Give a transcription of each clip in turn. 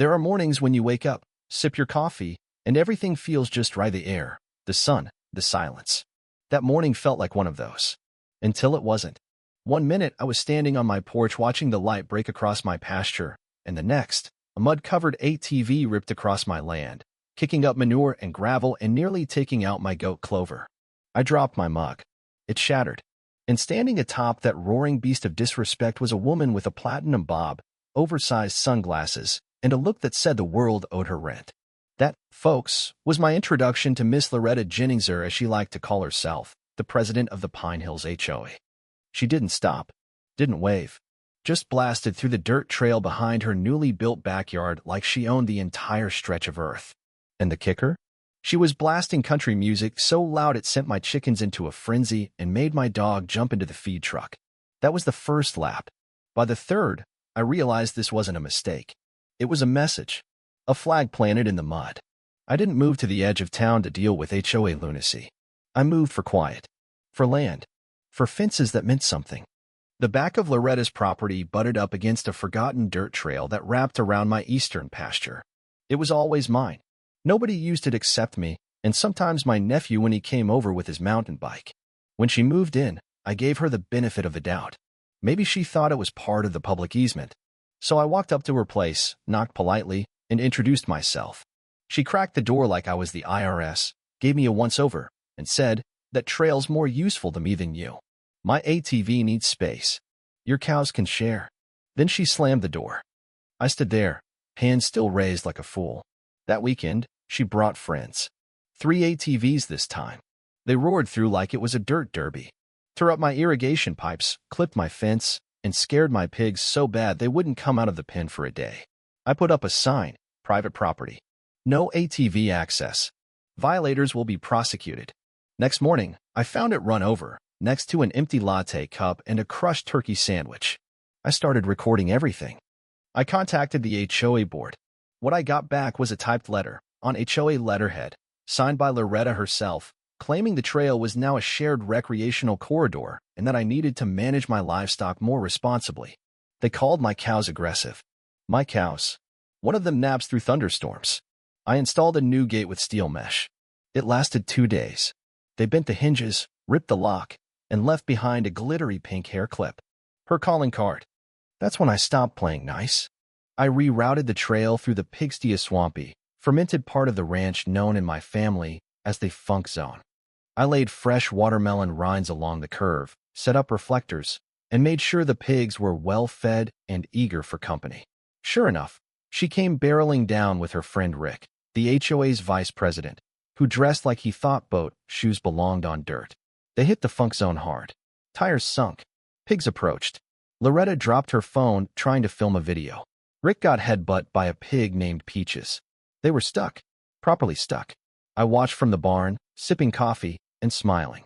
There are mornings when you wake up, sip your coffee, and everything feels just right. The air, the sun, the silence. That morning felt like one of those. Until it wasn't. One minute I was standing on my porch watching the light break across my pasture, and the next, a mud-covered ATV ripped across my land, kicking up manure and gravel and nearly taking out my goat Clover. I dropped my mug. It shattered. And standing atop that roaring beast of disrespect was a woman with a platinum bob, oversized sunglasses, and a look that said the world owed her rent. That, folks, was my introduction to Miss Loretta Jenningser, as she liked to call herself, the president of the Pine Hills HOA. She didn't stop, didn't wave, just blasted through the dirt trail behind her newly built backyard like she owned the entire stretch of earth. And the kicker? She was blasting country music so loud it sent my chickens into a frenzy and made my dog jump into the feed truck. That was the first lap. By the third, I realized this wasn't a mistake. It was a message. A flag planted in the mud. I didn't move to the edge of town to deal with HOA lunacy. I moved for quiet. For land. For fences that meant something. The back of Loretta's property butted up against a forgotten dirt trail that wrapped around my eastern pasture. It was always mine. Nobody used it except me, and sometimes my nephew when he came over with his mountain bike. When she moved in, I gave her the benefit of the doubt. Maybe she thought it was part of the public easement. So I walked up to her place, knocked politely, and introduced myself. She cracked the door like I was the IRS, gave me a once-over, and said, "That trail's more useful to me than you. My ATV needs space. Your cows can share." Then she slammed the door. I stood there, hands still raised like a fool. That weekend, she brought friends. 3 ATVs this time. They roared through like it was a dirt derby. Tore up my irrigation pipes, clipped my fence, and scared my pigs so bad they wouldn't come out of the pen for a day. I put up a sign, private property. No ATV access. Violators will be prosecuted. Next morning, I found it run over, next to an empty latte cup and a crushed turkey sandwich. I started recording everything. I contacted the HOA board. What I got back was a typed letter, on HOA letterhead, signed by Loretta herself, claiming the trail was now a shared recreational corridor and that I needed to manage my livestock more responsibly. They called my cows aggressive. My cows. One of them naps through thunderstorms. I installed a new gate with steel mesh. It lasted 2 days. They bent the hinges, ripped the lock, and left behind a glittery pink hair clip. Her calling card. That's when I stopped playing nice. I rerouted the trail through the Pigsty, a swampy, fermented part of the ranch known in my family as the funk zone. I laid fresh watermelon rinds along the curve, set up reflectors, and made sure the pigs were well fed and eager for company. Sure enough, she came barreling down with her friend Rick, the HOA's vice president, who dressed like he thought boat shoes belonged on dirt. They hit the funk zone hard. Tires sunk. Pigs approached. Loretta dropped her phone trying to film a video. Rick got headbutt by a pig named Peaches. They were stuck. Properly stuck. I watched from the barn, sipping coffee and smiling.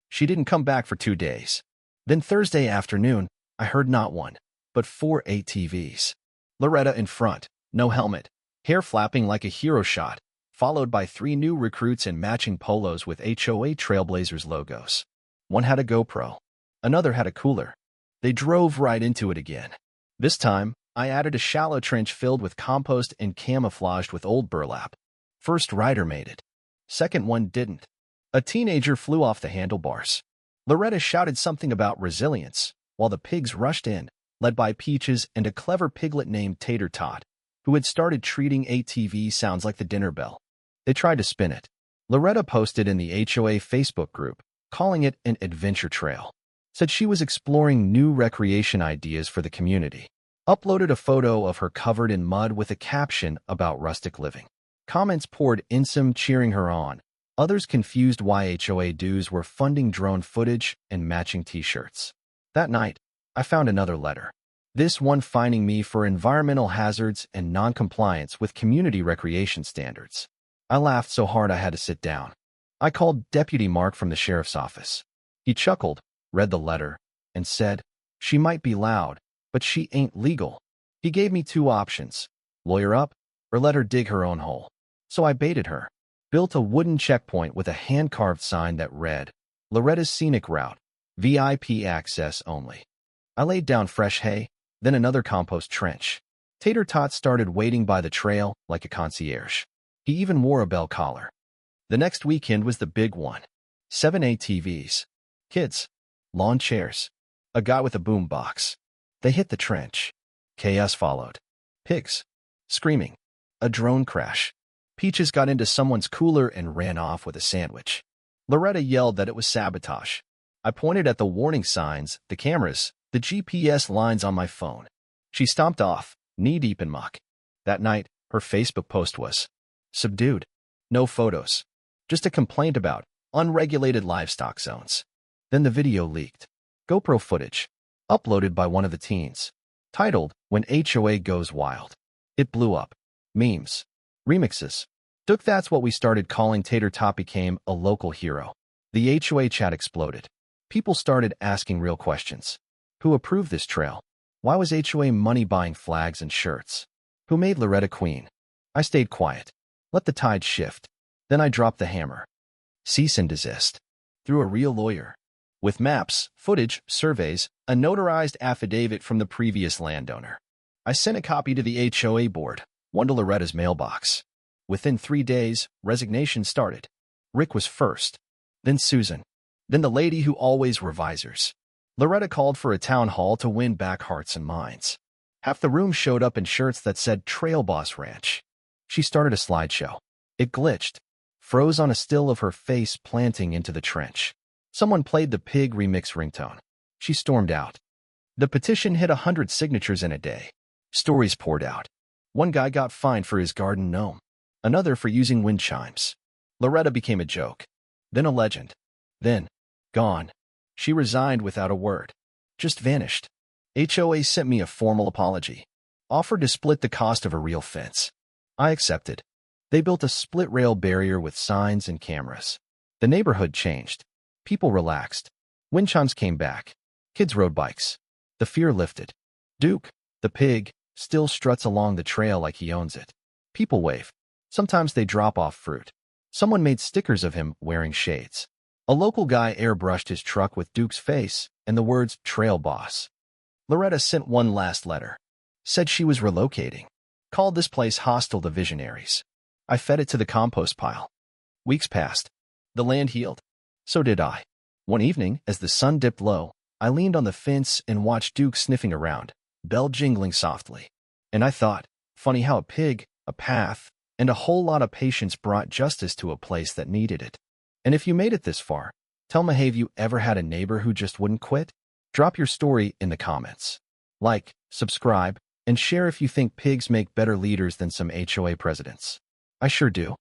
She didn't come back for 2 days. Then Thursday afternoon, I heard not one, but 4 ATVs. Loretta in front, no helmet, hair flapping like a hero shot, followed by 3 new recruits in matching polos with HOA Trailblazers logos. One had a GoPro. Another had a cooler. They drove right into it again. This time, I added a shallow trench filled with compost and camouflaged with old burlap. First rider made it. Second one didn't. A teenager flew off the handlebars. Loretta shouted something about resilience, while the pigs rushed in, led by Peaches and a clever piglet named Tater Tot, who had started treating ATV sounds like the dinner bell. They tried to spin it. Loretta posted in the HOA Facebook group, calling it an adventure trail. Said she was exploring new recreation ideas for the community. Uploaded a photo of her covered in mud with a caption about rustic living. Comments poured in, some cheering her on. Others confused why HOA dues were funding drone footage and matching t-shirts. That night, I found another letter. This one fining me for environmental hazards and non-compliance with community recreation standards. I laughed so hard I had to sit down. I called Deputy Mark from the sheriff's office. He chuckled, read the letter, and said, "She might be loud, but she ain't legal." He gave me 2 options, lawyer up or let her dig her own hole. So I baited her. Built a wooden checkpoint with a hand-carved sign that read, "Loretta's Scenic Route, VIP access only." I laid down fresh hay, then another compost trench. Tater Tot started waiting by the trail like a concierge. He even wore a bell collar. The next weekend was the big one. 7 ATVs. Kids. Lawn chairs. A guy with a boom box. They hit the trench. Chaos followed. Pigs. Screaming. A drone crash. Peaches got into someone's cooler and ran off with a sandwich. Loretta yelled that it was sabotage. I pointed at the warning signs, the cameras, the GPS lines on my phone. She stomped off, knee-deep in muck. That night, her Facebook post was subdued. No photos. Just a complaint about unregulated livestock zones. Then the video leaked. GoPro footage. Uploaded by one of the teens. Titled, "When HOA Goes Wild." It blew up. Memes. Remixes. That's what we started calling Tater Tot became a local hero. The HOA chat exploded. People started asking real questions. Who approved this trail? Why was HOA money buying flags and shirts? Who made Loretta queen? I stayed quiet. Let the tide shift. Then I dropped the hammer. Cease and desist. Through a real lawyer. With maps, footage, surveys, a notarized affidavit from the previous landowner. I sent a copy to the HOA board, one to Loretta's mailbox. Within 3 days, resignation started. Rick was first. Then Susan. Then the lady who always revisers. Loretta called for a town hall to win back hearts and minds. Half the room showed up in shirts that said Trail Boss Ranch. She started a slideshow. It glitched. Froze on a still of her face planting into the trench. Someone played the Pig remix ringtone. She stormed out. The petition hit 100 signatures in a day. Stories poured out. One guy got fined for his garden gnome. Another for using wind chimes. Loretta became a joke. Then a legend. Then, gone. She resigned without a word. Just vanished. HOA sent me a formal apology. Offered to split the cost of a real fence. I accepted. They built a split-rail barrier with signs and cameras. The neighborhood changed. People relaxed. Wind chimes came back. Kids rode bikes. The fear lifted. Duke, the pig, still struts along the trail like he owns it. People wave. Sometimes they drop off fruit. Someone made stickers of him wearing shades. A local guy airbrushed his truck with Duke's face and the words Trail Boss. Loretta sent one last letter. Said she was relocating. Called this place hostile to visionaries. I fed it to the compost pile. Weeks passed. The land healed. So did I. One evening, as the sun dipped low, I leaned on the fence and watched Duke sniffing around, bell jingling softly. And I thought, funny how a pig, a path, and a whole lot of patience brought justice to a place that needed it. And if you made it this far, tell me, have you ever had a neighbor who just wouldn't quit? Drop your story in the comments. Like, subscribe, and share if you think pigs make better leaders than some HOA presidents. I sure do.